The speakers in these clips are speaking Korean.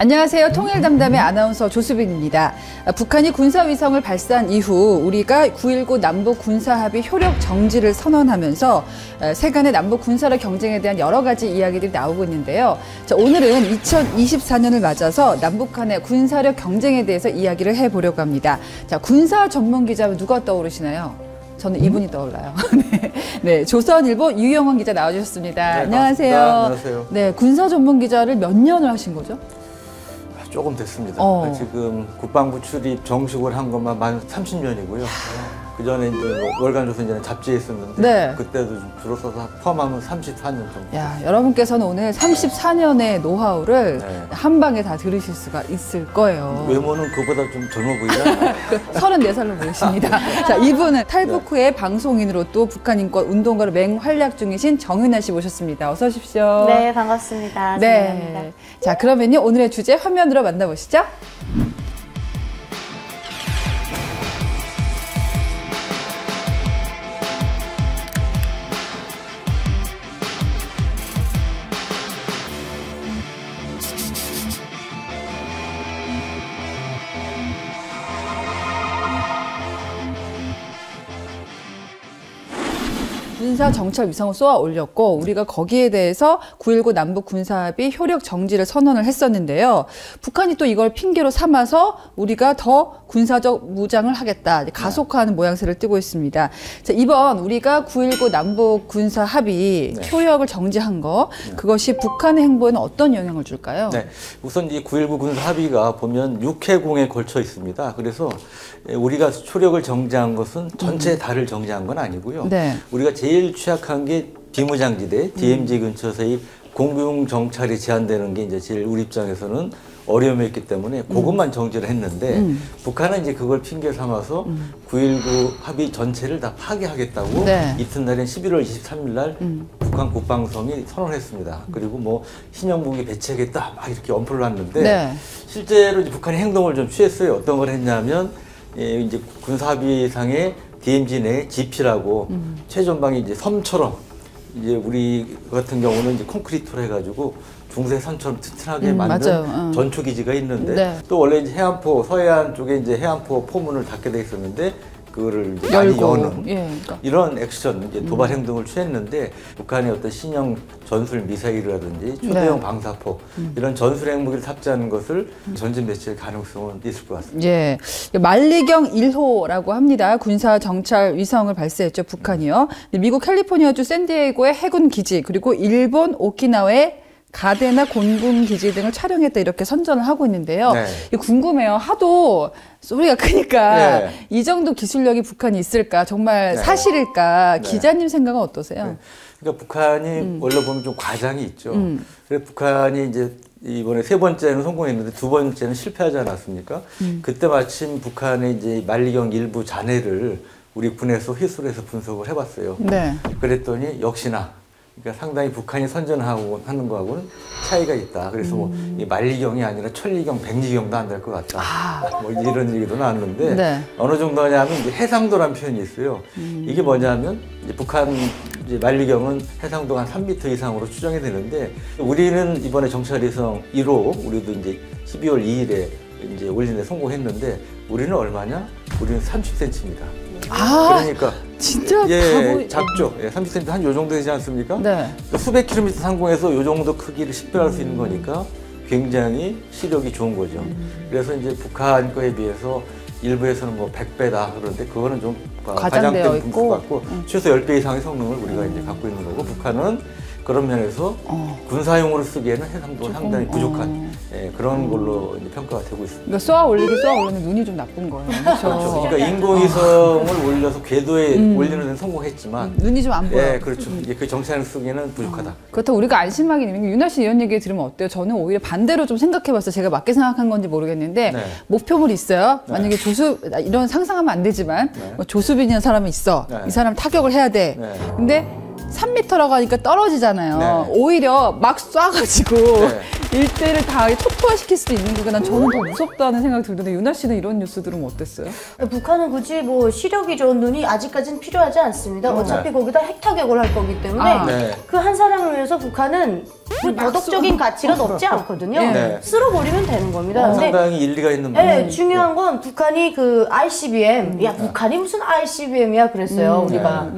안녕하세요. 통일담담의 아나운서 조수빈입니다. 북한이 군사위성을 발사한 이후 우리가 9.19 남북 군사합의 효력 정지를 선언하면서 세간의 남북 군사력 경쟁에 대한 여러 가지 이야기들이 나오고 있는데요. 자, 오늘은 2024년을 맞아서 남북 간의 군사력 경쟁에 대해서 이야기를 해보려고 합니다. 자, 군사 전문 기자면 누가 떠오르시나요? 저는 이분이 떠올라요. 네, 조선일보 유영원 기자 나와주셨습니다. 네, 안녕하세요. 안녕하세요. 네, 군사 전문 기자를 몇 년을 하신 거죠? 조금 됐습니다. 지금 국방부 출입 정식으로 한 것만 만 30년이고요. 그 전에 이제 뭐 월간조선이라는 잡지에 있었는데 네. 그때도 좀 줄어서서 포함하면 34년 정도. 야, 여러분께서는 오늘 34년의 노하우를 네. 한 방에 다 들으실 수가 있을 거예요. 외모는 그보다 좀 젊어 보이잖아요. 34살로 보이십니다. 자, 이분은 탈북 후에 방송인으로 또 북한 인권 운동가로 맹활약 중이신 정윤아 씨 모셨습니다. 어서 오십시오. 네, 반갑습니다. 정윤아입니다. 네. 자, 그러면요, 오늘의 주제 화면으로 만나보시죠. 군사 정찰 위성을 쏘아 올렸고 우리가 거기에 대해서 9.19 남북 군사합의 효력 정지를 선언을 했었는데요. 북한이 또 이걸 핑계로 삼아서 우리가 더 군사적 무장을 하겠다, 가속화하는 모양새를 띠고 있습니다. 자, 이번 우리가 9.19 남북 군사합의 효력을 정지한 거, 그것이 북한의 행보에는 어떤 영향을 줄까요? 네, 우선 이 9.19 군사합의가 보면 6회공에 걸쳐 있습니다. 그래서 우리가 효력을 정지한 것은 전체 달을 정지한 건 아니고요. 네. 우리가 제일 취약한 게 비무장지대, DMZ 근처에서의 공중 정찰이 제한되는 게 이제 제일 우리 입장에서는 어려움이 있기 때문에 그것만 정지를 했는데 북한은 이제 그걸 핑계 삼아서 9.19 합의 전체를 다 파괴하겠다고 이튿날인 11월 23일 날 북한 국방성이 선언했습니다. 그리고 뭐 신형무기 배치하겠다 막 이렇게 엄포를 놨는데 실제로 이제 북한이 행동을 좀 취했어요. 어떤 걸 했냐면 이제 군사합의상의 DMZ 내 GP라고 최전방이 이제 섬처럼 이제 우리 같은 경우는 이제 콘크리트로 해가지고 중세 산처럼 튼튼하게 만든 전초기지가 있는데 또 원래 이제 해안포 서해안 쪽에 이제 해안포 포문을 닫게 돼 있었는데 그거를 이제 많이 여는 그러니까. 이런 액션, 이제 도발 행동을 취했는데 북한의 어떤 신형 전술 미사일이라든지 초대형 방사포 이런 전술 핵무기를 탑재하는 것을 전진 배치할 가능성은 있을 것 같습니다. 예, 만리경 1호라고 합니다. 군사 정찰 위성을 발사했죠, 북한이요. 미국 캘리포니아주 샌디에이고의 해군 기지 그리고 일본 오키나와의 가데나 곤군 기지 등을 촬영했다 이렇게 선전을 하고 있는데요. 궁금해요. 하도 소리가 크니까 이 정도 기술력이 북한이 있을까? 정말 사실일까? 기자님 생각은 어떠세요? 그러니까 북한이 원래 보면 좀 과장이 있죠. 그래서 북한이 이제 이번에 세 번째는 성공했는데 두 번째는 실패하지 않았습니까? 그때 마침 북한의 이제 만리경 일부 잔해를 우리 군에서 회수해서 분석을 해봤어요. 그랬더니 역시나 그러니까 상당히 북한이 선전하고 하는 거하고는 차이가 있다. 그래서 뭐 이 만리경이 아니라 천리경, 백리경도 안 될 것 같다. 뭐 이런 얘기도 나왔는데 어느 정도냐면 이제 해상도라는 표현이 있어요. 이게 뭐냐면 이제 북한 이제 만리경은 해상도가 한 3m 이상으로 추정이 되는데 우리는 이번에 정찰위성 1호 우리도 이제 12월 2일에 이제 올리는데 성공했는데 우리는 얼마냐? 우리는 30cm입니다. 그러니까 진짜 작죠. 30cm 한 요 정도 되지 않습니까? 수백 킬로미터 상공에서 요 정도 크기를 식별할 수 있는 거니까 굉장히 시력이 좋은 거죠. 그래서 이제 북한 거에 비해서 일부에서는 뭐 100배다 그런데 그거는 좀 과장된 분수 같고 최소 10배 이상의 성능을 우리가 이제 갖고 있는 거고 북한은 그런 면에서 군사용으로 쓰기에는 해상도가 상당히 부족한 그런 걸로 이제 평가가 되고 있습니다. 그러니까 쏘아 올리는 눈이 좀 나쁜 거예요. 그렇죠. 그러니까 인공위성을 올려서 궤도에 올리는 데는 성공했지만 눈이 좀 안 보여요. 그렇죠. 이제 그 정찰을 쓰기에는 부족하다. 그렇다고 우리가 안심하기 있는 게 윤아 씨 이런 얘기 들으면 어때요? 저는 오히려 반대로 좀 생각해봤어요. 제가 맞게 생각한 건지 모르겠는데 목표물이 있어요. 만약에 이런 상상하면 안 되지만 뭐 조수빈이라는 사람이 있어. 이 사람 타격을 해야 돼. 근데 3m라고 하니까 떨어지잖아요. 오히려 막 쏴가지고 일대를 다 초토화시킬 수도 있는 거니까 난 저는 더 무섭다는 생각이 들던데 윤아 씨는 이런 뉴스 들으면 어땠어요? 북한은 굳이 뭐 시력이 좋은 눈이 아직까지는 필요하지 않습니다. 어차피 거기다 핵타격을 할 거기 때문에 그 한 사람을 위해서 북한은 그 도덕적인 가치가 높지 않거든요. 네. 쓸어버리면 되는 겁니다. 근데 상당히 일리가 있는 네, 말이에요. 중요한 건 북한이 그 ICBM, 야 북한이 무슨 ICBM이야 그랬어요 우리가.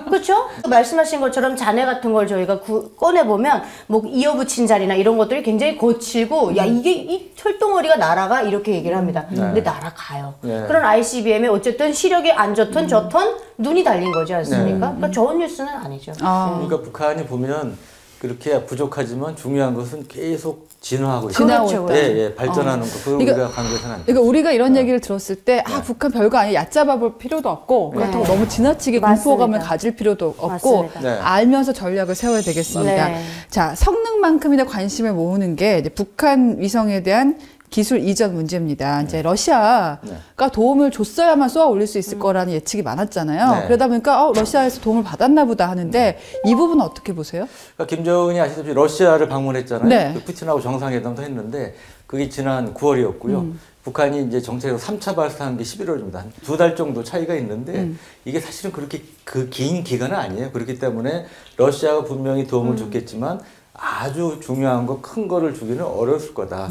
그렇죠? 말씀하신 것처럼 잔해 같은 걸 저희가 꺼내 보면 뭐 이어붙인 자리나 이런 것들이 굉장히 거칠고, 야 이게 이 철덩어리가 날아가 이렇게 얘기를 합니다. 근데 날아가요. 네. 그런 ICBM에 어쨌든 시력이 안 좋던 좋던 눈이 달린 거지 않습니까? 그러니까 좋은 뉴스는 아니죠. 그러니까 북한이 보면 그렇게 부족하지만 중요한 것은 계속 진화하고 있어요. 진화하고 있다. 예, 발전하는 거. 그걸 우리가 강조해서는 안 돼요. 그러니까 우리가 이런 얘기를 들었을 때, 북한 별거 아니야. 얕잡아 볼 필요도 없고, 그렇다고 너무 지나치게 공포감을 맞습니다. 가질 필요도 없고, 맞습니다. 네. 알면서 전략을 세워야 되겠습니다. 네. 자, 성능만큼이나 관심을 모으는 게 이제 북한 위성에 대한 기술 이전 문제입니다. 이제 러시아가 도움을 줬어야만 쏘아 올릴 수 있을 거라는 예측이 많았잖아요. 네. 그러다 보니까 러시아에서 도움을 받았나 보다 하는데 이 부분은 어떻게 보세요? 그러니까 김정은이 아시다시피 러시아를 방문했잖아요. 네. 그 푸틴하고 정상회담도 했는데 그게 지난 9월이었고요. 북한이 이제 정책으로 3차 발사한 게 11월입니다. 한 2달 정도 차이가 있는데 이게 사실은 그렇게 그 긴 기간은 아니에요. 그렇기 때문에 러시아가 분명히 도움을 줬겠지만 아주 중요한 거, 큰 거를 주기는 어려웠을 거다.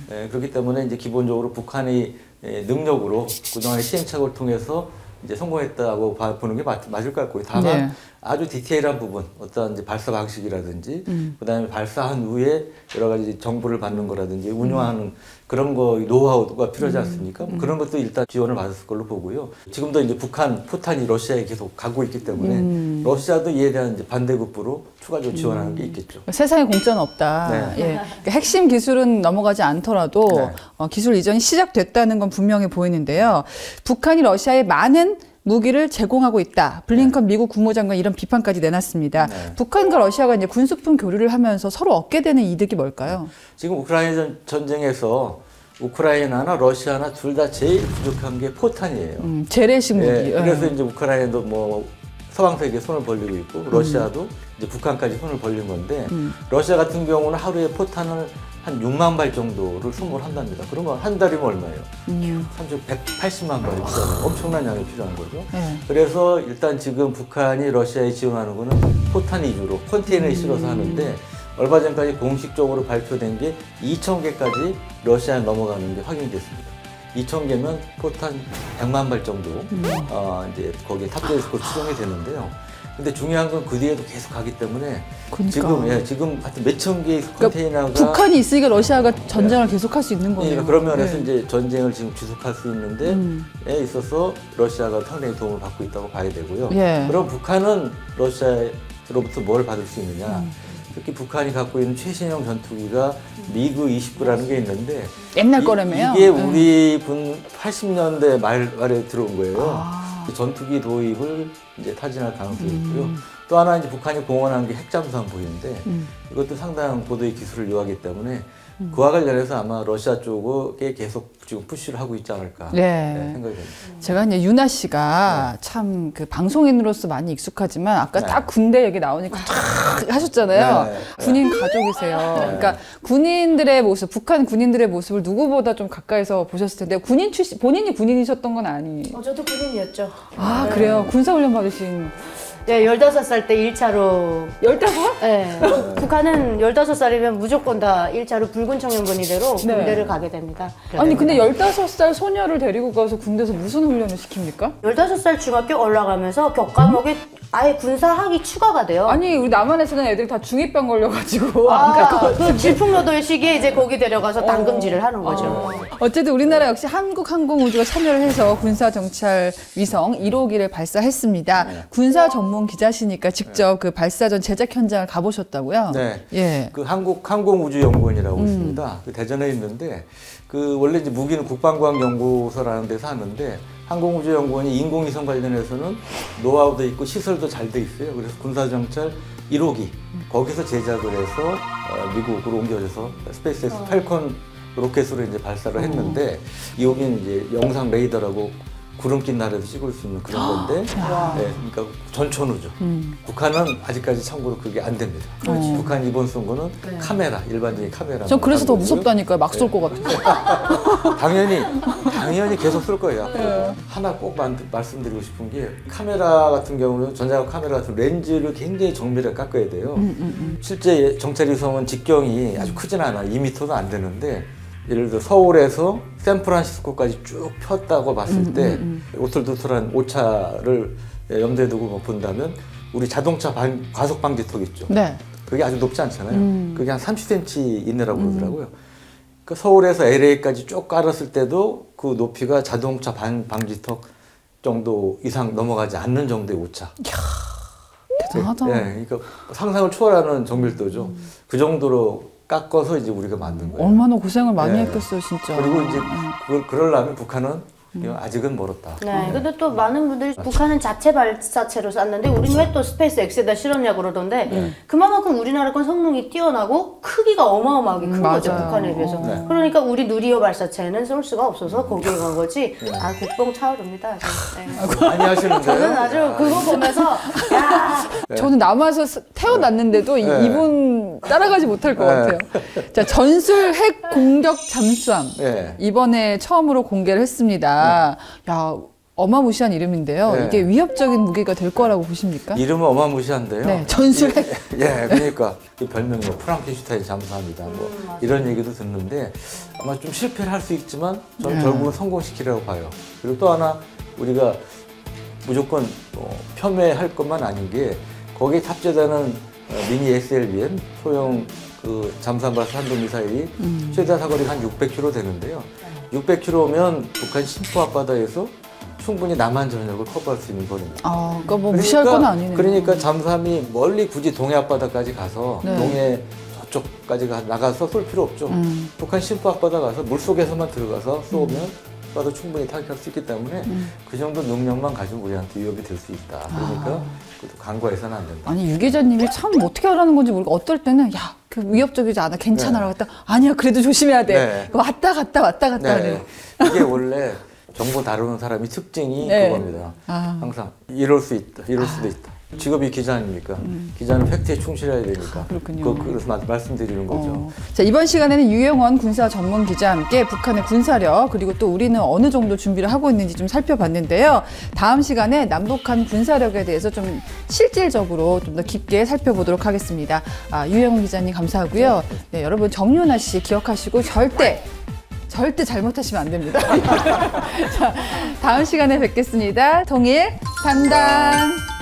예, 그렇기 때문에 이제 기본적으로 북한이 능력으로 그동안의 시행착오를 통해서 이제 성공했다고 보는 게 맞을 것 같고요. 다만 네. 아주 디테일한 부분, 어떤 이제 발사 방식이라든지, 그다음에 발사한 후에 여러 가지 정보를 받는 거라든지, 운영하는 그런 거 노하우가 필요하지 않습니까? 뭐 그런 것도 일단 지원을 받았을 걸로 보고요. 지금도 이제 북한 포탄이 러시아에 계속 가고 있기 때문에 러시아도 이에 대한 이제 반대급부로 추가적으로 지원하는 게 있겠죠. 세상에 공짜는 없다. 네. 예. 그러니까 핵심 기술은 넘어가지 않더라도 네. 기술 이전이 시작됐다는 건 분명해 보이는데요. 북한이 러시아에 많은 무기를 제공하고 있다. 블링컨 미국 국무장관 이런 비판까지 내놨습니다. 네. 북한과 러시아가 이제 군수품 교류를 하면서 서로 얻게 되는 이득이 뭘까요? 지금 우크라이나 전쟁에서 우크라이나나 러시아나 둘 다 제일 부족한 게 포탄이에요. 재래식 무기. 예, 예. 그래서 이제 우크라이나도 뭐 서방 세계에 손을 벌리고 있고 러시아도 이제 북한까지 손을 벌린 건데 러시아 같은 경우는 하루에 포탄을 한 6만 발 정도를 소모를 한답니다. 그러면 한 달이면 얼마예요? 180만 발이 필요하고 엄청난 양이 필요한 거죠. 네. 그래서 일단 지금 북한이 러시아에 지원하는 거는 포탄 위주로 컨테이너에 실어서 하는데 얼마 전까지 공식적으로 발표된 게 2,000개까지 러시아에 넘어가는 게 확인됐습니다. 2,000개면 포탄 100만 발 정도 이제 거기에 탑재해서 추정이 되는데요. 근데 중요한 건 그 뒤에도 계속 가기 때문에 그러니까. 지금 하여튼 몇천 개의 컨테이너가 북한이 있으니까 러시아가 전쟁을 계속할 수 있는 거네요. 그러니까 그런 면에서 네. 이제 전쟁을 지금 지속할 수 있는데 에 있어서 러시아가 상당히 도움을 받고 있다고 봐야 되고요. 예. 그럼 북한은 러시아로부터 뭘 받을 수 있느냐? 특히 북한이 갖고 있는 최신형 전투기가 미그 29라는 게 있는데 옛날 거라며요? 이게 네. 우리 80년대 말에 들어온 거예요. 그 전투기 도입을 이제 타진할 가능성이 있고요. 또 하나 이제 북한이 공언한 게 핵잠수함 보이는데 이것도 상당한 고도의 기술을 요하기 때문에 그와 관련해서 아마 러시아 쪽에 계속 지금 푸시를 하고 있지 않을까 생각이 됩니다. 제가 이제 유나 씨가 참 그 방송인으로서 많이 익숙하지만 아까 딱 군대 얘기 나오니까 탁 하셨잖아요. 네. 군인 가족이세요. 그러니까 군인들의 모습, 북한 군인들의 모습을 누구보다 좀 가까이서 보셨을 텐데 군인 출신, 본인이 군인이셨던 건 아니에요? 저도 군인이었죠. 아, 그래요? 군사훈련 받으신. 네, 15살 때 1차로 15? 네. 북한은 15살이면 무조건 다 1차로 붉은 청년분이대로 군대를 가게 됩니다. 아니, 근데 15살 소녀를 데리고 가서 군대에서 무슨 훈련을 시킵니까? 15살 중학교 올라가면서 교과목에 아예 군사학이 추가가 돼요. 아니, 우리 남한에서는 애들이 다 중2병 걸려가지고 안 갈 것 같은데. 그 질풍노도의 시기에 이제 거기 데려가서 당금질을 하는 거죠. 어쨌든 우리나라 역시 한국항공우주가 참여를 해서 군사정찰 위성 1호기를 발사했습니다. 군사 전문 기자시니까 직접 그 발사 전 제작 현장을 가보셨다고요? 네. 예. 그 한국항공우주연구원이라고 있습니다. 그 대전에 있는데 그 원래 이제 무기는 국방과학연구소라는 데서 하는데 항공우주연구원이 인공위성 관련해서는 노하우도 있고 시설도 잘 돼 있어요. 그래서 군사정찰 1호기 거기서 제작을 해서 미국으로 옮겨져서 스페이스X 팔콘 로켓으로 이제 발사를 했는데 이 호기는 이제 영상 레이더라고 구름낀 날에도 찍을 수 있는 그런 건데, 그러니까 전천후죠. 북한은 아직까지 참고로 그게 안 됩니다. 북한 이번 쏜 거는 카메라, 일반적인 카메라. 전 그래서 더 무섭다니까요. 막 쏠 것 같아요. 당연히 계속 쏠 거예요. 하나 꼭 말씀드리고 싶은 게 카메라 같은 경우는 전자각 카메라 같은 렌즈를 굉장히 정밀하게 깎아야 돼요. 실제 정찰위성은 직경이 아주 크진 않아요. 2m도 안 되는데 예를 들어 서울에서 샌프란시스코까지 쭉 폈다고 봤을 때 오틀도틀한 오차를 염두에 두고 뭐 본다면 우리 자동차 과속 방지턱 있죠. 네. 그게 아주 높지 않잖아요. 그게 한 30cm 이내라고 그러더라고요. 그 서울에서 LA까지 쭉 깔았을 때도 그 높이가 자동차 방지턱 정도 이상 넘어가지 않는 정도의 오차. 대단하다. 그러니까 상상을 초월하는 정밀도죠. 그 정도로 깎아서 이제 우리가 만든 거예요. 얼마나 고생을 많이 했겠어요, 진짜. 그리고 이제 그러려면 북한은 아직은 멀었다. 네, 근데 또 많은 분들이 북한은 자체 발사체로 쐈는데 우리는 왜 또 스페이스 X에다 실었냐고 그러던데 그만큼 우리나라 건 성능이 뛰어나고 크기가 어마어마하게 큰 거죠, 맞아요. 북한에 비해서. 그러니까 우리 누리호 발사체는 쏠 수가 없어서 거기에 간 거지. 국뽕 차오릅니다. 많이 하시는데요? 저는 아주 그거 보면서 야. 저는 남아서 태어났는데도 이분 따라가지 못할 것 같아요. 자, 전술 핵 공격 잠수함. 이번에 처음으로 공개를 했습니다. 야, 어마무시한 이름인데요. 이게 위협적인 무기가 될 거라고 보십니까? 이름은 어마무시한데요. 네, 전술 핵. 그러니까 이 별명이 프랑켄슈타인 잠수함이다. 뭐 이런 얘기도 듣는데 아마 좀 실패를 할 수 있지만 저는 결국은 성공시키려고 봐요. 그리고 또 하나 우리가 무조건 폄훼할 것만 아닌 게 거기에 탑재되는 미니 SLBM 소형 그 잠수함 발사 탄도미사일이 최대 사거리가 한 600km 되는데요. 600km면 북한 심포 앞바다에서 충분히 남한 전역을 커버할 수 있는 거리입니다. 그러니까 뭐 무시할 건 아니네요. 그러니까 잠수함이 멀리 굳이 동해 앞바다까지 가서 동해 저쪽까지 나가서 쏠 필요 없죠. 북한 심포 앞바다 가서 물속에서만 들어가서 쏘면 도 충분히 타격할 수 있기 때문에 그 정도 능력만 가지고 우리한테 위협이 될 수 있다. 그러니까 그것도 간과해서는 안 된다. 아니 유 기자님이 참 어떻게 하라는 건지 모르고 어떨 때는 야, 그 위협적이지 않아, 괜찮아라고 했다. 아니야, 그래도 조심해야 돼. 왔다 갔다 하네. 이게 원래 정보 다루는 사람이 특징이 그겁니다. 항상 이럴 수 있다, 이럴 수도 있다. 직업이 기자 아닙니까? 기자는 팩트에 충실해야 되니까. 그렇군요. 그래서 말씀드리는 거죠. 자, 이번 시간에는 유영원 군사 전문 기자와 함께 북한의 군사력 그리고 또 우리는 어느 정도 준비를 하고 있는지 좀 살펴봤는데요. 다음 시간에 남북한 군사력에 대해서 좀 실질적으로 좀 더 깊게 살펴보도록 하겠습니다. 유영원 기자님 감사하고요. 네, 여러분 정윤아 씨 기억하시고 절대 잘못하시면 안 됩니다. 자, 다음 시간에 뵙겠습니다. 통일 담당.